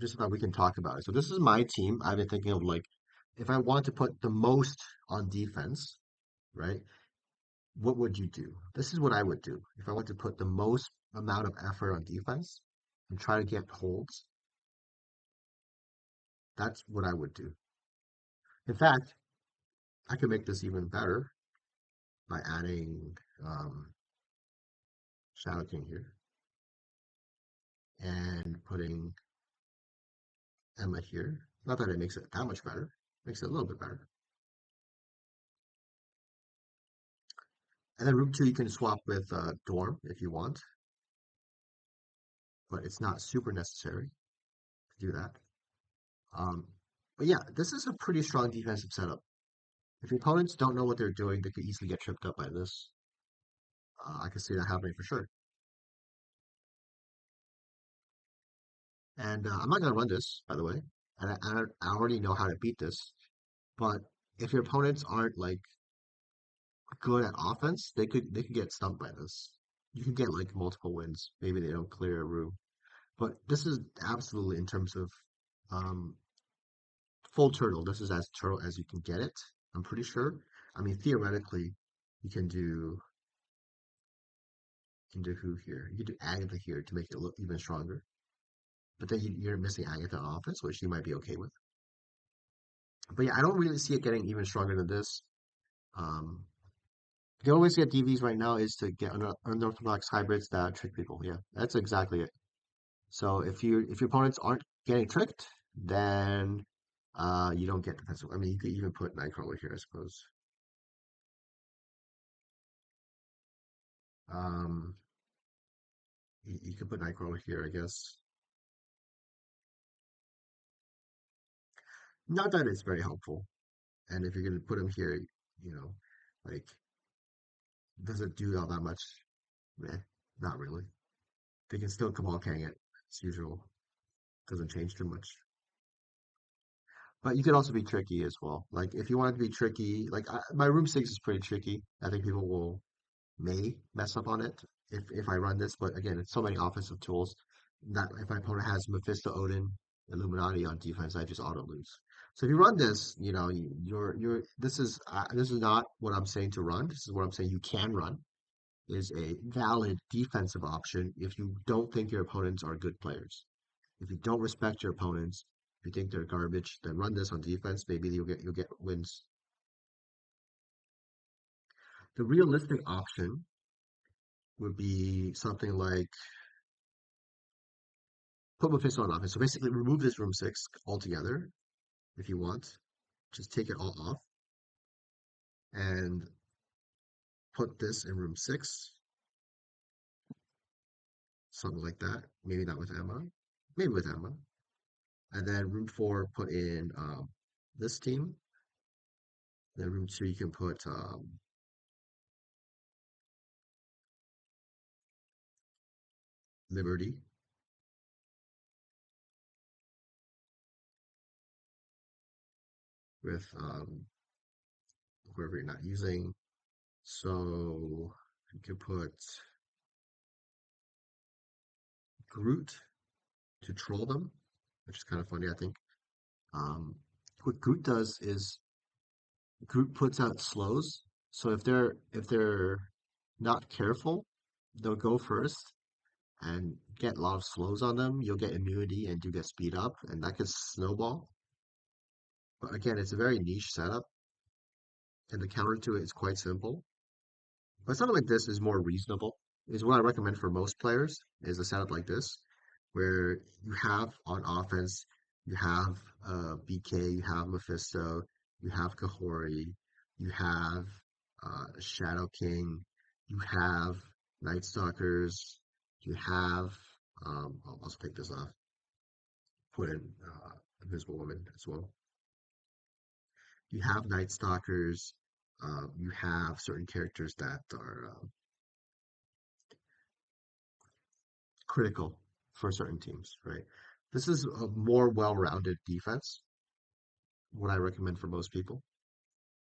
just about we can talk about it. So this is my team. I've been thinking of like if I want to put the most on defense, right? What would you do? This is what I would do. If I want to put the most amount of effort on defense and try to get holds, that's what I would do. In fact, I could make this even better by adding Shadow King here and putting Emma here. Not that it makes it that much better, makes it a little bit better. And then room two, you can swap with Dorm if you want, but it's not super necessary to do that. Um, but yeah, this is a pretty strong defensive setup. If your opponents don't know what they're doing, they could easily get tripped up by this. I can see that happening for sure. And I'm not going to run this, by the way. And I already know how to beat this. But if your opponents aren't like good at offense, they could get stumped by this. You can get like multiple wins. Maybe they don't clear a room. But this is absolutely in terms of um, full turtle. This is as turtle as you can get it. I'm pretty sure. I mean, theoretically, you can do who here? You can do Agatha here to make it look even stronger. But then you're missing Agatha on offense, which you might be okay with. But yeah, I don't really see it getting even stronger than this. Um, the only way to get DVs right now is to get unorthodox hybrids that trick people. Yeah, that's exactly it. So if your opponents aren't getting tricked, then you don't get defensive. I mean, you could even put Nightcrawler here, I suppose. Um, you could put Nightcrawler here, I guess. Not that it's very helpful. And if you're gonna put him here, you know, like does it do all that much? Meh, not really. They can still Cabal Kang it as usual. Doesn't change too much. But you could also be tricky as well. Like if you wanted to be tricky, like my room six is pretty tricky. I think people will may mess up on it if I run this. But again, it's so many offensive tools that if my opponent has Mephisto, Odin, Illuminati on defense, I just auto lose. So if you run this, you know you're this is not what I'm saying to run. This is what I'm saying you can run. Is a valid defensive option if you don't think your opponents are good players. If you don't respect your opponents, if you think they're garbage, then run this on defense. Maybe you'll get wins. The realistic option would be something like put Mephisto on offense. So basically, remove this room six altogether if you want. Just take it all off and put this in room six, something like that. Maybe not with Emma, maybe with Emma. And then room four, put in this team. Then room two, you can put Liberty with whoever you're not using. So you can put Groot to troll them, which is kind of funny, I think. Um, what Groot does is Groot puts out slows. So if they're not careful, they'll go first and get a lot of slows on them. You'll get immunity and you get speed up, and that can snowball. But again, it's a very niche setup, and the counter to it is quite simple. But something like this is more reasonable. Is what I recommend for most players is a setup like this, where you have on offense, you have BK, you have Mephisto, you have Kahori, you have Shadow King, you have Night Stalkers, you have I'll also take this off, put in Invisible Woman as well. You have Night Stalkers, you have certain characters that are critical for certain teams, right? This is a more well-rounded defense, what I recommend for most people.